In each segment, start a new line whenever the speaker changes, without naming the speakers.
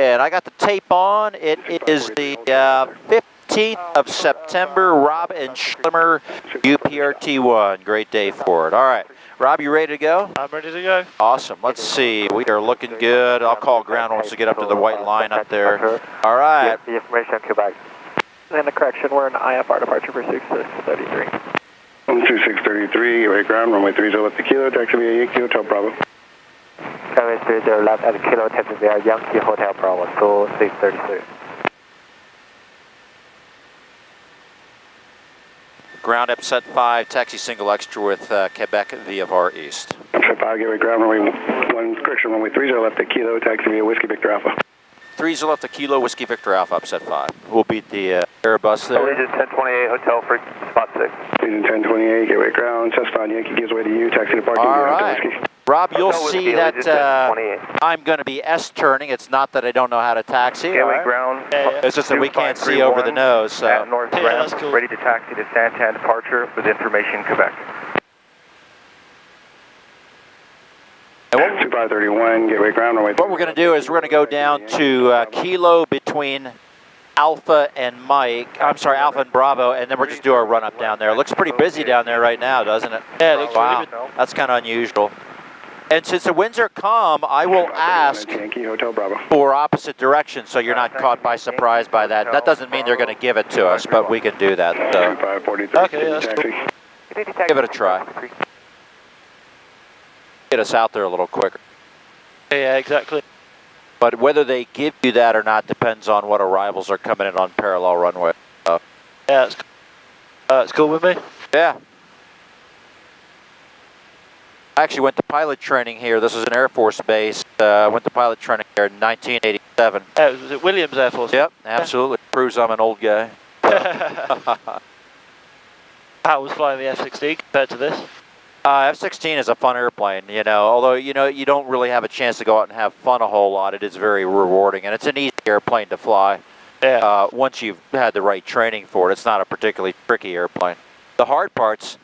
And I got the tape on. It is the 15th of September. Rob and Schlimmer, UPRT1. Great day for it. All right. Rob, you ready to go?
I'm ready to go.
Awesome. Let's see. We are looking good. I'll call ground once we get up to the white line up there. All right.
Information, Quebec. And the correction, we're in IFR departure for 2633.
2633, right ground, runway 30 left to kilo, taxi via Yankee Hotel Bravo.
Runway 30 left at kilo, taxi via Yankee Hotel Bravo, 2633.
Ground upset 5, taxi single extra with Quebec VFR East.
Upset 5, gateway ground, runway 1, correction, runway 30 left to kilo, taxi via Whiskey Victor Alpha.
30 left to kilo, Whiskey Victor Alpha, upset 5. We'll beat the Airbus there.
Allegiant 1028, hotel for spot 6.
Allegiant 1028, gateway ground, Cessna Yankee gives way to you, taxi to parking.
All right. Rob, you'll see that I'm going to be S-turning. It's not that I don't know how to taxi.
Gateway ground.
It's just that we can't see over the nose. So.
At north ground, cool. Ready to taxi to Santan departure with information Quebec.
2531, gateway ground, runway.
What we're going to do is we're going to go down to kilo between Alpha and Alpha and Bravo, and then we'll just do our run up down there. It looks pretty busy down there right now, doesn't it?
Yeah, it looks
wow.
really good.
That's kind of unusual. And since the winds are calm, I will ask for opposite direction so you're not caught by surprise by that. That doesn't mean they're going to give it to us, but we can do that.
Okay, that's cool.
Give it a try. Get us out there a little quicker.
Yeah, exactly.
But whether they give you that or not depends on what arrivals are coming in on parallel runway.
Yeah, it's cool with me.
Yeah. I actually went to pilot training here. This is an Air Force base. I went to pilot training here in 1987.
Was it Williams Air Force?
Yep, absolutely. Proves I'm an old guy.
How was flying the F-16 compared to this?
F-16 is a fun airplane, you know, although, you know, you don't really have a chance to go out and have fun a whole lot. It is very rewarding, and it's an easy airplane to fly.
Yeah.
Once you've had the right training for it. It's not a particularly tricky airplane. The hard part's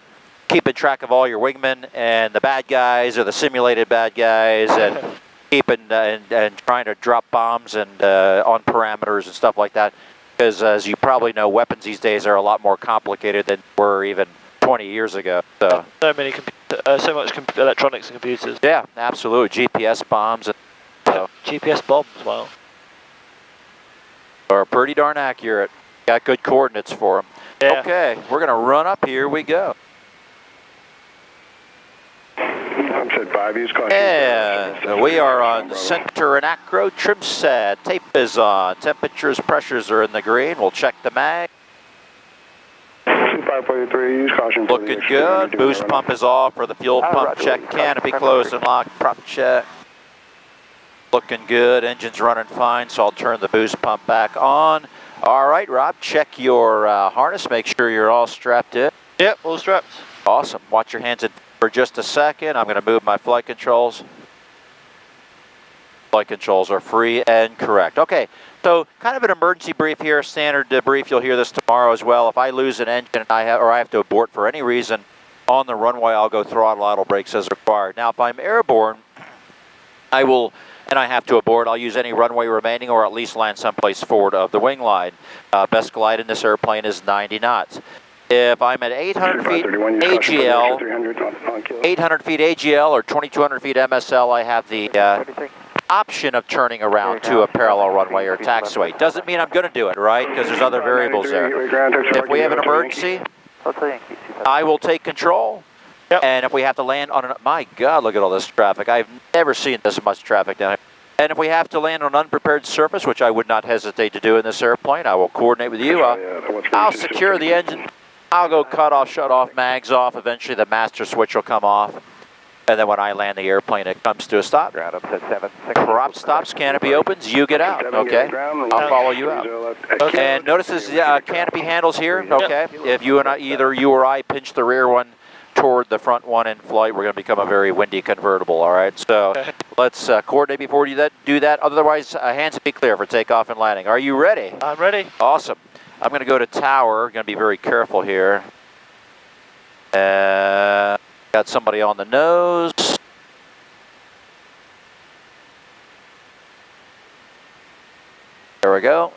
keeping track of all your wingmen and the bad guys or the simulated bad guys, and keeping and trying to drop bombs and on parameters and stuff like that. Because as you probably know, weapons these days are a lot more complicated than were even 20 years ago. So
many so much electronics and computers.
Yeah, absolutely. GPS bombs and
GPS bombs, wow.
Are pretty darn accurate. Got good coordinates for them.
Yeah.
Okay, we're gonna run up. Here we go. And we are on center and acro trim set. Tape is on. Temperatures, pressures are in the green. We'll check the mag. Looking good. Boost pump is off for the fuel pump check. Canopy closed and locked. Prop check. Looking good. Engine's running fine, so I'll turn the boost pump back on. All right, Rob, check your harness. Make sure you're all strapped in.
Yep, all strapped.
Awesome. Watch your hands in for just a second. I'm going to move my flight controls. Flight controls are free and correct. Okay, so kind of an emergency brief here, standard brief. You'll hear this tomorrow as well. If I lose an engine and I have to abort for any reason on the runway, I'll go throttle idle brakes as required. Now, if I'm airborne, I will, and I have to abort, I'll use any runway remaining or at least land someplace forward of the wing line. Best glide in this airplane is 90 knots. If I'm at 800 feet AGL, 800 feet AGL or 2200 feet MSL, I have the option of turning around to a parallel runway or taxiway. Doesn't mean I'm going to do it, right? Because there's other variables there. If we have an emergency, I will take control.
Yep.
And if we have to land on my God, look at all this traffic. I've never seen this much traffic down here. And if we have to land on an unprepared surface, which I would not hesitate to do in this airplane, I will coordinate with you. I'll secure the engine. I'll go cut off, shut off, mags off. Eventually the master switch will come off. And then when I land the airplane, it comes to a stop. Prop stops, canopy opens, you get out, okay? I'll follow you out. Okay. And notice this canopy handles here, okay? If either you or I pinch the rear one toward the front one in flight, we're going to become a very windy convertible, all right? So let's coordinate before you do that. Otherwise, hands will be clear for takeoff and landing. Are you ready?
I'm ready.
Awesome. I'm going to go to tower. Going to be very careful here. Got somebody on the nose. There we go.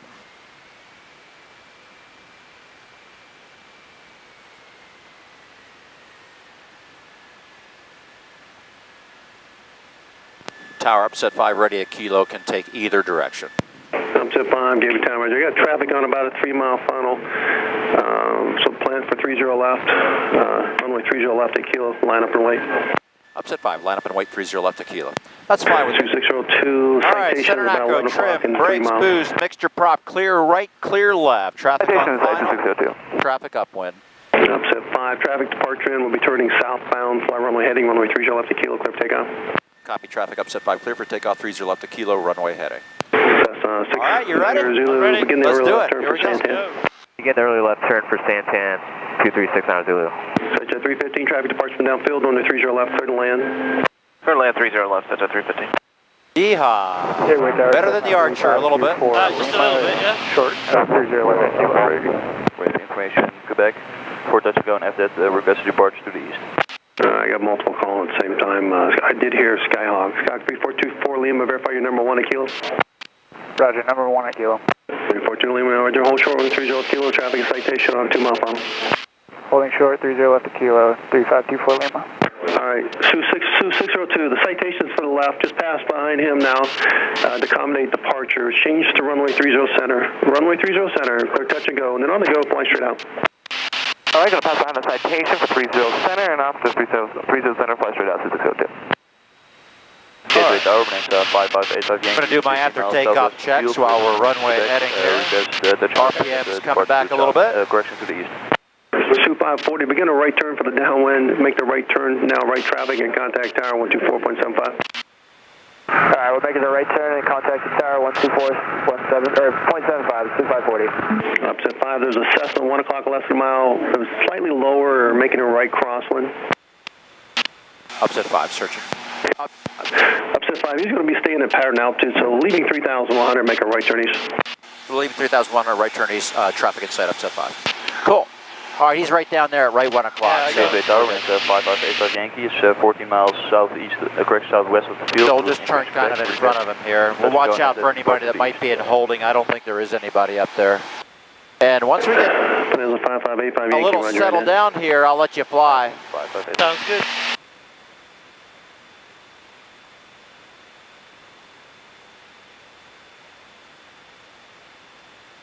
Tower upset 5 ready at kilo, can take either direction.
Upset 5, gave you time, Roger. I got traffic on about a 3-mile funnel. So plan for 30 left, runway 30 left at kilo, line up and wait.
Upset 5, line up and wait 30 left at kilo. That's fine with
2602,
all right, center NACO, trim, brakes, boost, mixture prop, clear right, clear left. Traffic on final. Traffic upwind.
Upset 5, traffic departure in, we'll be turning southbound, fly runway heading, runway 30 left at kilo, clear for takeoff.
Copy, traffic upset 5, clear for takeoff, 30 left at kilo, runway heading.
All
right, you ready?
Zulu,
ready.
Begin the
Let's
early
do
left
it.
turn
Here
for
we go.
Santan.
You get the early left turn for Santan, 2369 Zulu.
Such at 315, traffic departure from downfield, runway 30 left, clear to land.
Clear land 30 left, such at 315.
Yeehaw. Better than the Archer a little bit.
Just a little bit, yeah.
Short, 30 left at kilo.
Waiting information, Quebec. 4 touch to go and after that, request departure to the east.
I got multiple calls at the same time. I did hear Skyhawk. Skyhawk 3424 Lima, verify your number 1 at kilo.
Roger, number 1 at kilo.
3424 Lima, Roger, hold short, 30 kilo, traffic and citation on 2-mile funnel.
Holding short, 30 left at kilo, 3524 Lima.
Alright, Sioux 602, the citation's for the left, just passed behind him now to accommodate departure. Change to runway 30 center. Runway 30 center, clear touch and go, and then on the go, fly straight out.
Alright, gonna pass behind the citation for 30 center and off to 30 center, fly straight out to 602.
Gateway Tower, name's 5585 Yankee.
I'm going to do my after takeoff checks while we're runway heading here. RPM's coming back a little bit.
Correction to the east.
Sioux 540, begin a right turn for the downwind, make the right turn, now right traffic and contact tower 124.75.
Alright, we're making the right turn and contact the tower 124.75, or 0.75, Sioux 540.
Upset 5, there's a Cessna 1 o'clock less than a mile, it was slightly lower, making a right crosswind.
Upset 5, searching.
Upset 5, he's going to be staying at pattern altitude, so leaving 3,100, make a right turn east.
Leaving 3,100, right turn east, traffic inside, upset 5. Cool. All right, he's right down there at right 1 o'clock.
Yeah, Gateway Tower, name's 5585 Yankee, 14 miles southeast, correct southwest of the field.
So we'll just turn kind of in front of him here. We'll watch out for anybody that might be in holding. I don't think there is anybody up there. And once we get a little settled down here, I'll let you fly.
Sounds good.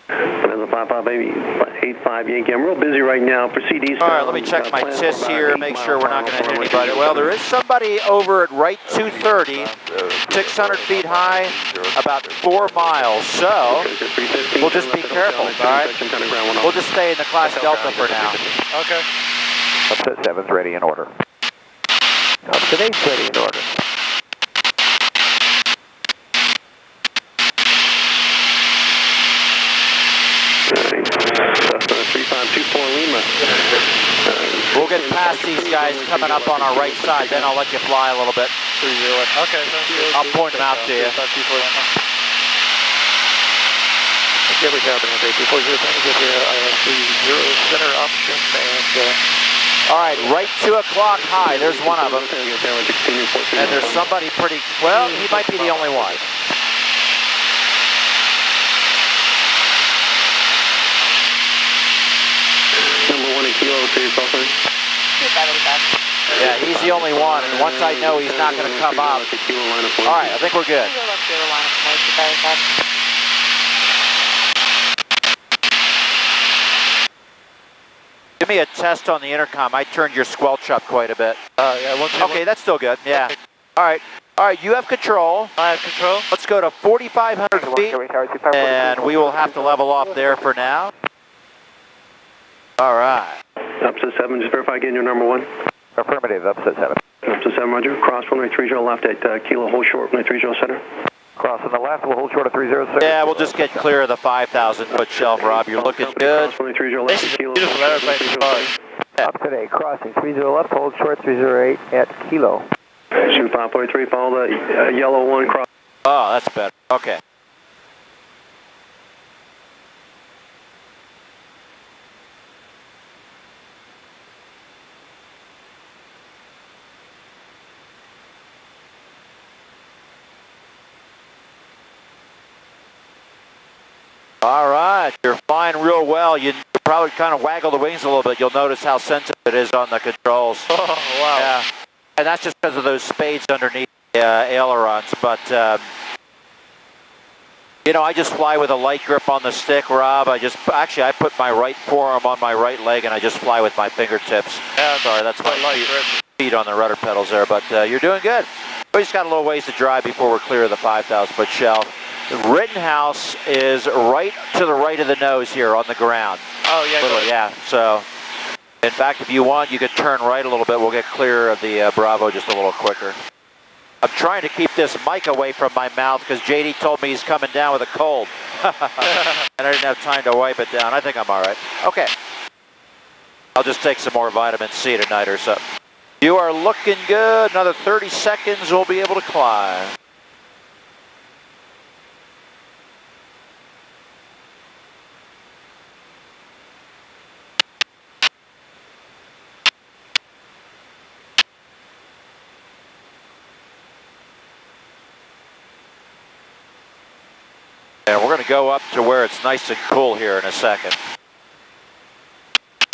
There's a 5585 Yankee. I'm real busy right now. Proceed east.
All right, let me check my TIS here, make sure we're not going to hit anybody. Well, there is somebody over at right 230, 600 feet high, about 4 miles. So we'll just be careful, all right? We'll just stay in the class Delta for now.
Okay.
Upset 7's ready in order. Upset 8's ready in order.
Cessna 3524 Lima.
We'll get past these guys coming up on our right side, then I'll let you fly a little bit.
Okay, sounds good.
I'll point them out to you.
Okay, we have an 840 center option and
all right, right 2 o'clock high, there's one of them. And there's somebody pretty, well, he might be the only one.
Number 1 at kilo, to your cell phone.
Yeah, he's the only one, and once I know he's not going to come up. All right, I think we're good. Give me a test on the intercom. I turned your squelch up quite a bit.
yeah,
Okay, that's still good. Yeah. All right. All right, you have control.
I have control.
Let's go to 4,500 feet, and we will have to level off there for now. All right.
Upset 7, just verify again your number 1.
Affirmative, upset 7.
Upset 7, Roger. Cross runway 30 left at kilo, hold short, runway 30 center.
Cross on the left, we'll hold short of 30.
Yeah, we'll just get clear of the 5,000-foot shelf, Rob. You're looking good.
Cross runway 30 left
This is
at kilo.
beautiful, everybody's fine.
Upset 8, crossing 30 left, hold short 308 at kilo.
Sioux 543, follow the yellow 1 cross.
Oh, that's better. Okay. right, you're flying real well. You probably kind of waggle the wings a little bit. You'll notice how sensitive it is on the controls.
Oh, wow.
Yeah, and that's just because of those spades underneath the ailerons. But, you know, I just fly with a light grip on the stick, Rob. I put my right forearm on my right leg and I just fly with my fingertips.
Yeah,
sorry, that's my
light grip.
feet on the rudder pedals there, but you're doing good. We just got a little ways to drive before we're clear of the 5,000-foot shelf. The Rittenhouse is right to the right of the nose here on the ground.
Oh, yeah.
Literally, yeah. So, in fact, if you want, you could turn right a little bit. We'll get clear of the Bravo just a little quicker. I'm trying to keep this mic away from my mouth because JD told me he's coming down with a cold. And I didn't have time to wipe it down. I think I'm all right. Okay. I'll just take some more vitamin C tonight or something. You are looking good. Another 30 seconds, we'll be able to climb. And we're going to go up to where it's nice and cool here in a second.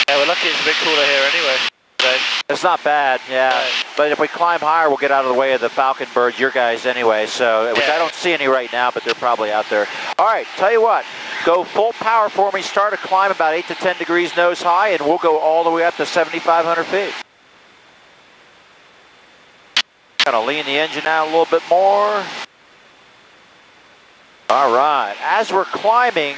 Yeah, we're lucky it's a bit cooler here anyway today.
It's not bad, yeah.
Right.
But if we climb higher, we'll get out of the way of the Falcon birds, your guys anyway. So, which
Yeah.
I don't see any right now, but they're probably out there. All right, tell you what, go full power for me. Start a climb about 8 to 10 degrees nose high, and we'll go all the way up to 7,500 feet. Gonna lean the engine out a little bit more. All right, as we're climbing,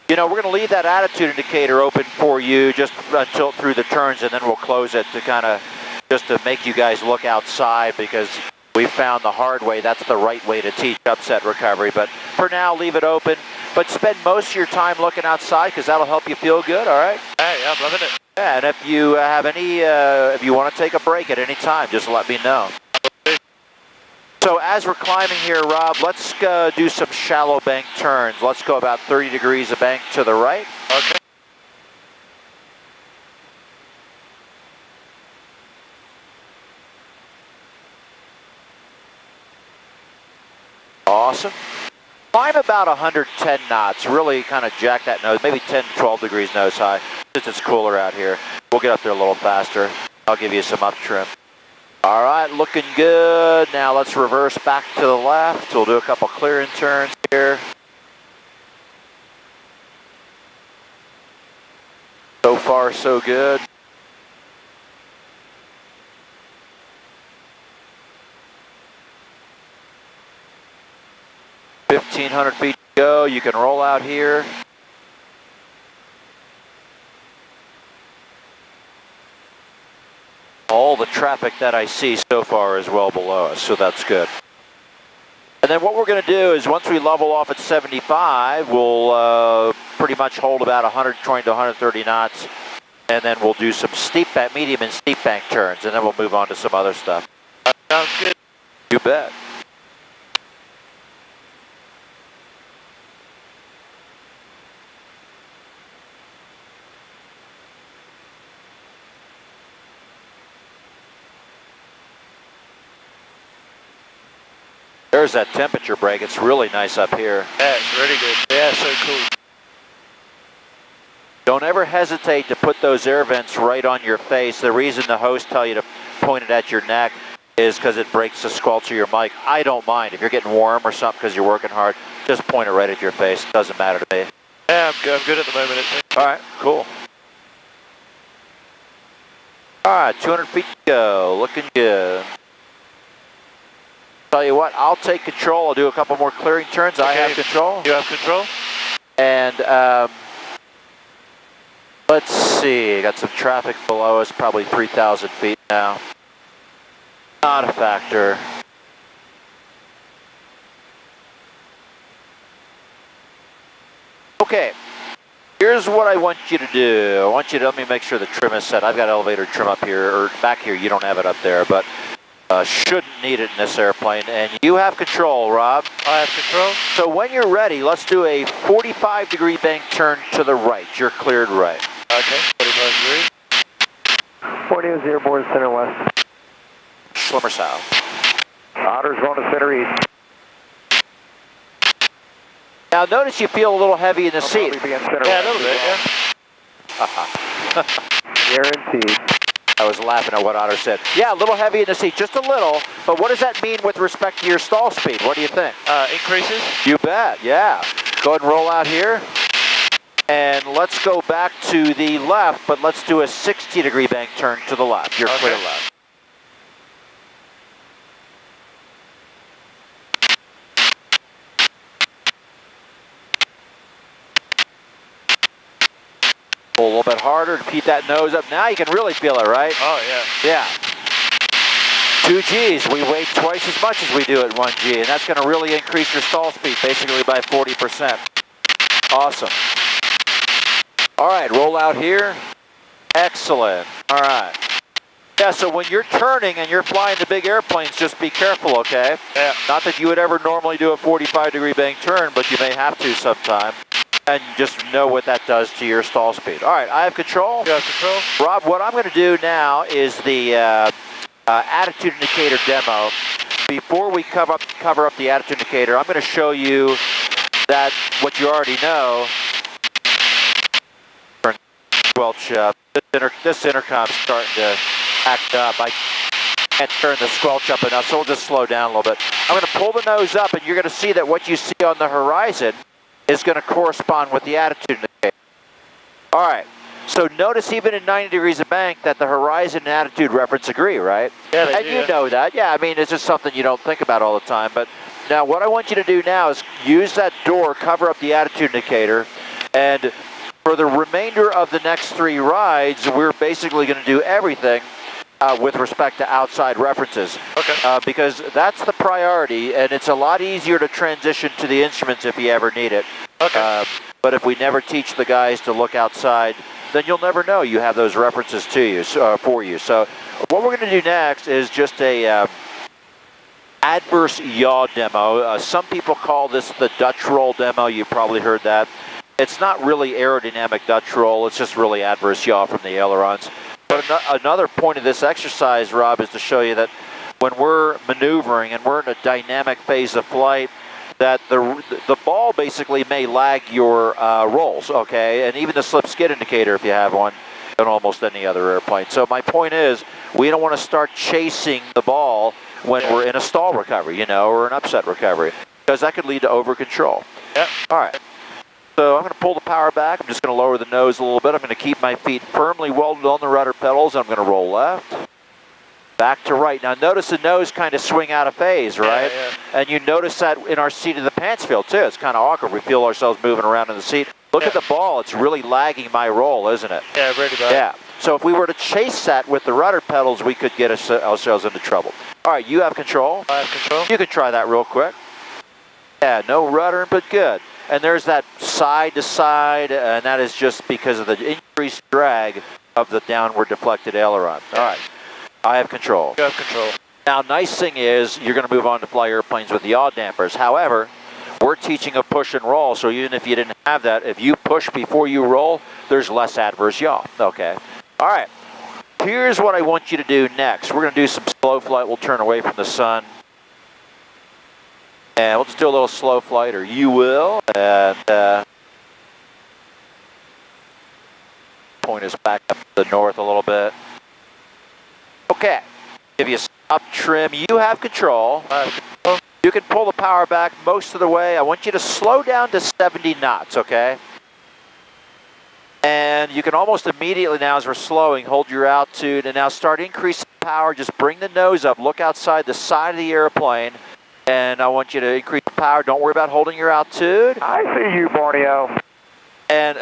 you know, we're going to leave that attitude indicator open for you just until through the turns, and then we'll close it to kind of just to make you guys look outside, because we found the hard way that's the right way to teach upset recovery. But for now, leave it open, but spend most of your time looking outside because that'll help you feel good. All right?
Hey, I'm loving it.
Yeah, and if you have any, if you want to take a break at any time, just let me know. So as we're climbing here, Rob, let's do some shallow bank turns. Let's go about 30 degrees of bank to the right.
Okay.
Awesome. Climb about 110 knots. Really kind of jack that nose, maybe 10, 12 degrees nose high. Since it's cooler out here, we'll get up there a little faster. I'll give you some up trim. All right, looking good. Now let's reverse back to the left. We'll do a couple clearing turns here. So far, so good. $1,500 feet to go. You can roll out here. All the traffic that I see so far is well below us, so that's good. And then what we're going to do is once we level off at 75, we'll pretty much hold about 120 to 130 knots, and then we'll do some steep bank, medium and steep bank turns, and then we'll move on to some other stuff.
Sounds good.
You bet. There's that temperature break. It's really nice up here.
Yeah, it's really good. Yeah, so cool.
Don't ever hesitate to put those air vents right on your face. The reason the hosts tell you to point it at your neck is because it breaks the squelch of your mic. I don't mind. If you're getting warm or something because you're working hard, just point it right at your face. It doesn't matter to me.
Yeah, I'm good at the moment.
All right, cool. All right, 200 feet to go. Looking good. Tell you what, I'll take control. I'll do a couple more clearing turns. Okay. I have control.
You have control?
And let's see. Got some traffic below us, probably 3,000 feet now. Not a factor. Okay. Here's what I want you to do. I want you to, let me make sure the trim is set. I've got elevator trim up here, or back here. You don't have it up there, but shouldn't need it in this airplane. And you have control, Rob.
I have control.
So when you're ready, let's do a 45-degree bank turn to the right. You're cleared right.
Okay, 45 degrees.
40 board center west.
Schlimmer south.
Otter's going to center east.
Now notice you feel a little heavy in the seat.
Yeah, a little bit, yeah.
Guaranteed.
I was laughing at what Otter said. Yeah, a little heavy in the seat, just a little. But what does that mean with respect to your stall speed? What do you think?
Increases?
You bet, yeah. Go ahead and roll out here. And let's go back to the left, but let's do a 60-degree bank turn to the left. You're clear left. Pull a little bit harder to keep that nose up. Now you can really feel it, right?
Oh, yeah.
Yeah. 2 Gs, we weigh twice as much as we do at 1 G, and that's going to really increase your stall speed, basically by 40%. Awesome. All right, roll out here. Excellent. All right. Yeah, so when you're turning and you're flying the big airplanes, just be careful, okay?
Yeah.
Not that you would ever normally do a 45-degree bank turn, but you may have to sometime. And just know what that does to your stall speed. All right, I have control.
You have control.
Rob, what I'm going to do now is the attitude indicator demo. Before we cover up the attitude indicator, I'm going to show you that what you already know. Squelch up. This intercom's starting to act up. I can't turn the squelch up enough, so we'll just slow down a little bit. I'm going to pull the nose up, and you're going to see that what you see on the horizon is going to correspond with the attitude indicator. All right, so notice even in 90 degrees of bank that the horizon and attitude reference agree, right?
Yeah, they
and
do,
you know that. Yeah, I mean, it's just something you don't think about all the time. But now what I want you to do now is use that door, cover up the attitude indicator, and for the remainder of the next 3 rides, we're basically going to do everything with respect to outside references.
Okay.
Because that's the priority, and it's a lot easier to transition to the instruments if you ever need it.
Okay.
But if we never teach the guys to look outside, then you'll never know you have those references to you, for you. So what we're going to do next is just a adverse yaw demo. Some people call this the Dutch roll demo. You've probably heard that. It's not really aerodynamic Dutch roll. It's just really adverse yaw from the ailerons. But another point of this exercise, Rob, is to show you that when we're maneuvering and we're in a dynamic phase of flight, that the ball basically may lag your rolls, okay? And even the slip skid indicator, if you have one, on almost any other airplane. So my point is, we don't want to start chasing the ball when we're in a stall recovery, you know, or an upset recovery, because that could lead to over control.
Yep.
All right. So I'm going to pull the power back. I'm just going to lower the nose a little bit. I'm going to keep my feet firmly welded on the rudder pedals. I'm going to roll left, back to right. Now notice the nose kind of swing out of phase, right?
Yeah.
And you notice that in our seat of the pants field too. It's kind of awkward. We feel ourselves moving around in the seat. Look at the ball. It's really lagging my roll, isn't it?
Yeah, really bad.
Yeah. So if we were to chase that with the rudder pedals, we could get ourselves into trouble. All right, you have control.
I have control.
You can try that real quick. Yeah, no rudder, but good. And there's that side to side, and that is just because of the increased drag of the downward deflected aileron. All right, I have control.
You have control.
Now, nice thing is you're going to move on to fly airplanes with yaw dampers. However, we're teaching a push and roll, so even if you didn't have that, if you push before you roll, there's less adverse yaw. Okay. All right. Here's what I want you to do next. We're going to do some slow flight. We'll turn away from the sun. And we'll just do a little slow flight, or you will. And point us back up to the north a little bit. Okay. Give you a stop trim. You have control. You can pull the power back most of the way. I want you to slow down to 70 knots, okay? And you can almost immediately now, as we're slowing, hold your altitude and now start increasing power. Just bring the nose up. Look outside the side of the airplane. And I want you to increase the power. Don't worry about holding your altitude.
I see you, Borneo.
And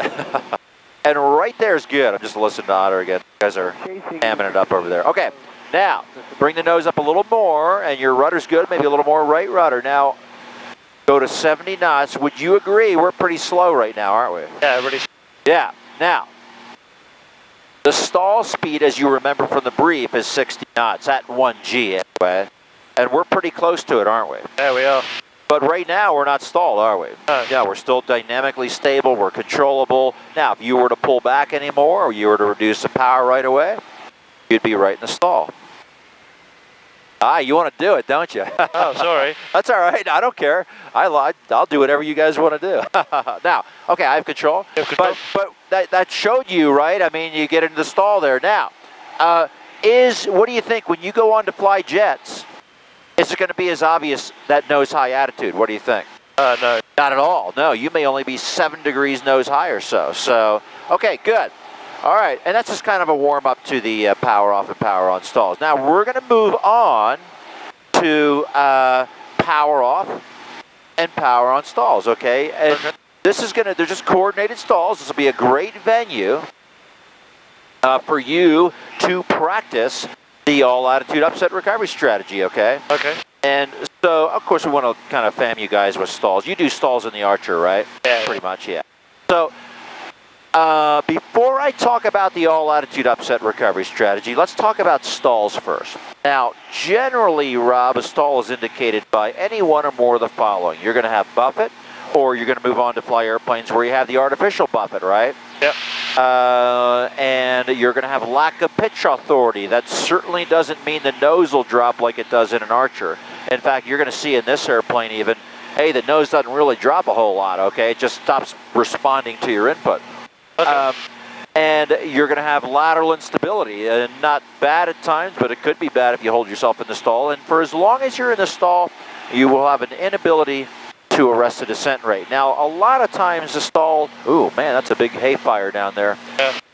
and right there is good. I'm just listening to Otter again. You guys are hamming it up over there. Okay, now bring the nose up a little more, and your rudder's good. Maybe a little more right rudder. Now go to 70 knots. Would you agree we're pretty slow right now, aren't we?
Yeah, really.
Yeah. Now the stall speed, as you remember from the brief, is 60 knots at 1 G anyway. And we're pretty close to it, aren't we?
Yeah, we are.
But right now, we're not stalled, are we? Yeah, we're still dynamically stable. We're controllable. Now, if you were to pull back anymore, or you were to reduce the power right away, you'd be right in the stall. You want to do it, don't you?
Oh, sorry.
That's all right. I don't care. I'll do whatever you guys want to do. Now, okay, I have control.
You have control.
But that showed you, right? I mean, you get into the stall there. Now, what do you think when you go on to fly jets? Is it going to be as obvious that nose high attitude? What do you think?
No.
Not at all. No, you may only be 7 degrees nose high or so. So, okay, good. All right, and that's just kind of a warm-up to the power off and power on stalls. Now, we're going to move on to power off and power on stalls, okay? And this is they're just coordinated stalls. This will be a great venue for you to practice the all-attitude upset recovery strategy, okay?
Okay.
And so, of course, we want to kind of fam you guys with stalls. You do stalls in the Archer, right?
Yeah.
Pretty much, yeah. So, before I talk about the all-attitude upset recovery strategy, let's talk about stalls first. Now, generally, Rob, a stall is indicated by any one or more of the following. You're going to have buffet, or you're going to move on to fly airplanes where you have the artificial buffet, right?
Yep.
And you're going to have lack of pitch authority. That certainly doesn't mean the nose will drop like it does in an Archer. In fact, you're going to see in this airplane even, hey, the nose doesn't really drop a whole lot, okay? It just stops responding to your input.
Okay.
And you're going to have lateral instability. Not bad at times, but it could be bad if you hold yourself in the stall. And for as long as you're in the stall, you will have an inability to arrest the descent rate. Now, a lot of times the stall, ooh, man, that's a big hay fire down there.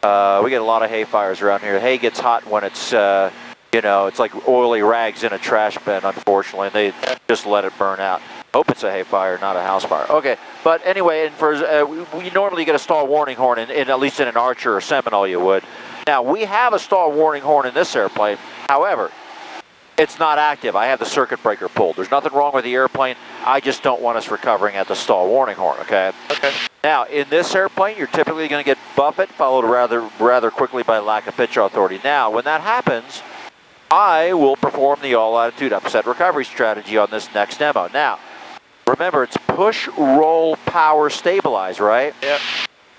Yeah.
We get a lot of hay fires around here. Hay gets hot when it's, you know, it's like oily rags in a trash bin, unfortunately, and they just let it burn out. Hope it's a hay fire, not a house fire. Okay, but anyway, and for we normally get a stall warning horn, in at least in an Archer or Seminole you would. Now, we have a stall warning horn in this airplane. However, it's not active. I have the circuit breaker pulled. There's nothing wrong with the airplane. I just don't want us recovering at the stall warning horn, okay?
Okay.
Now, in this airplane, you're typically going to get buffet, followed rather quickly by lack of pitch authority. Now, when that happens, I will perform the all-attitude upset recovery strategy on this next demo. Now, remember, it's push, roll, power, stabilize, right?
Yep.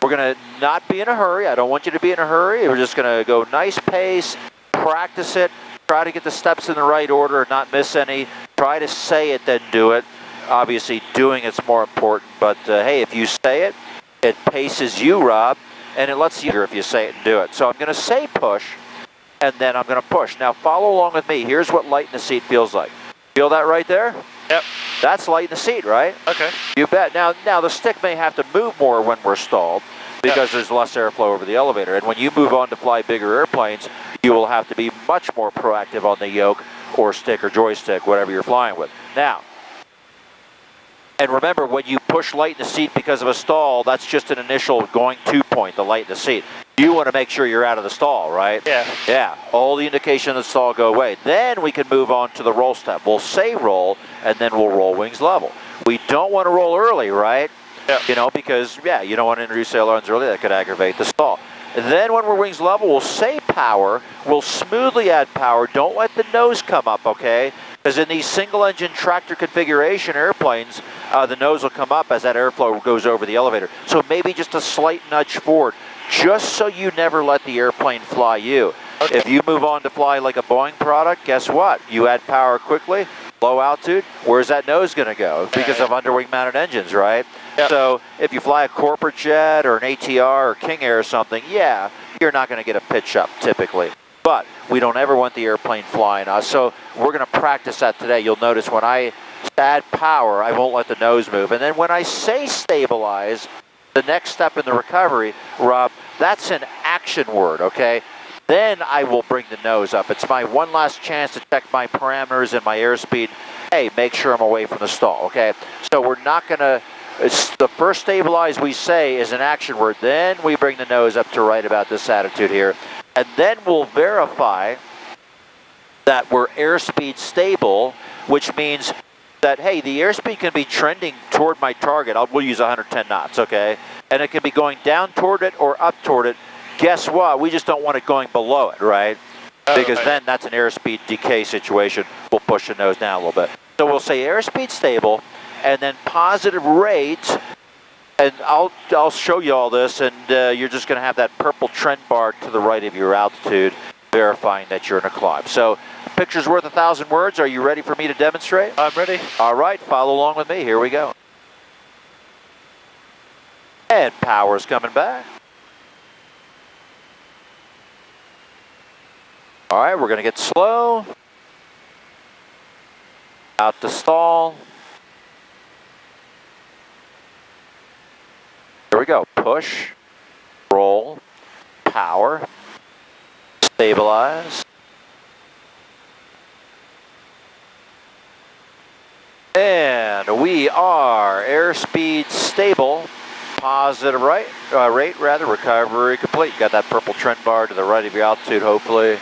We're going to not be in a hurry. I don't want you to be in a hurry. We're just going to go nice pace, practice it, try to get the steps in the right order and not miss any. Try to say it, then do it. Obviously, doing it's more important, but hey, if you say it, it paces you, Rob, and it lets you hear if you say it and do it. So I'm going to say push, and then I'm going to push. Now, follow along with me. Here's what light in the seat feels like. Feel that right there?
Yep.
That's light in the seat, right?
Okay.
You bet. Now the stick may have to move more when we're stalled because there's less airflow over the elevator. And when you move on to fly bigger airplanes, you will have to be much more proactive on the yoke or stick or joystick, whatever you're flying with. Now, and remember, when you push light in the seat because of a stall, that's just an initial going to point, the light in the seat. You want to make sure you're out of the stall, right?
Yeah.
Yeah. All the indication of the stall go away. Then we can move on to the roll step. We'll say roll, and then we'll roll wings level. We don't want to roll early, right?
Yeah.
You know, because, yeah, you don't want to introduce ailerons early. That could aggravate the stall. And then when we're wings level, we'll say power. We'll smoothly add power. Don't let the nose come up, okay? Because in these single-engine tractor configuration airplanes, the nose will come up as that airflow goes over the elevator. So maybe just a slight nudge forward, just so you never let the airplane fly you. Okay. If you move on to fly like a Boeing product, guess what? You add power quickly, low altitude, where's that nose going to go? Because of underwing mounted engines, right? Yep. So if you fly a corporate jet or an ATR or King Air or something, yeah, you're not going to get a pitch up typically. But we don't ever want the airplane flying us. So we're going to practice that today. You'll notice when I add power, I won't let the nose move. And then when I say stabilize, the next step in the recovery, Rob, that's an action word, okay? Then I will bring the nose up. It's my one last chance to check my parameters and my airspeed. Hey, make sure I'm away from the stall, okay? So we're not going to, the first stabilize we say is an action word. Then we bring the nose up to right about this attitude here. And then we'll verify that we're airspeed stable, which means that, hey, the airspeed can be trending toward my target. We'll use 110 knots, okay? And it can be going down toward it or up toward it. Guess what? We just don't want it going below it, right? Because then that's an airspeed decay situation. We'll push the nose down a little bit. So we'll say airspeed stable, and then positive rate, and I'll show you all this, and you're just going to have that purple trend bar to the right of your altitude. verifying that you're in a climb. So, picture's worth 1,000 words. Are you ready for me to demonstrate?
I'm ready.
All right, follow along with me. Here we go. And power's coming back. All right, we're going to get slow. Out to stall. Here we go. Push, roll, power, stabilize. And we are airspeed stable. Positive rate, recovery complete. You got that purple trend bar to the right of your altitude, hopefully.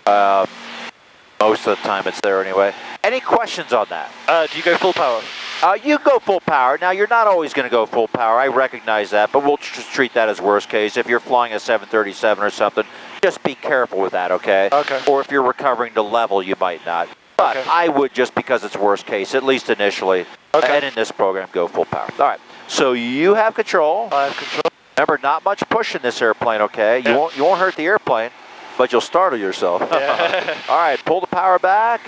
Most of the time it's there anyway. Any questions on that?
Do you go full power?
You go full power. Now, you're not always going to go full power. I recognize that, but we'll just treat that as worst case. If you're flying a 737 or something, just be careful with that, okay?
Okay.
Or if you're recovering to level, you might not. But
okay.
I would, just because it's worst case, at least initially,
okay.
and in this program, go full power. All right. So you have control.
I have control.
Remember, not much push in this airplane, okay?
Yeah.
You won't hurt the airplane, but you'll startle yourself.
Yeah.
All right, pull the power back.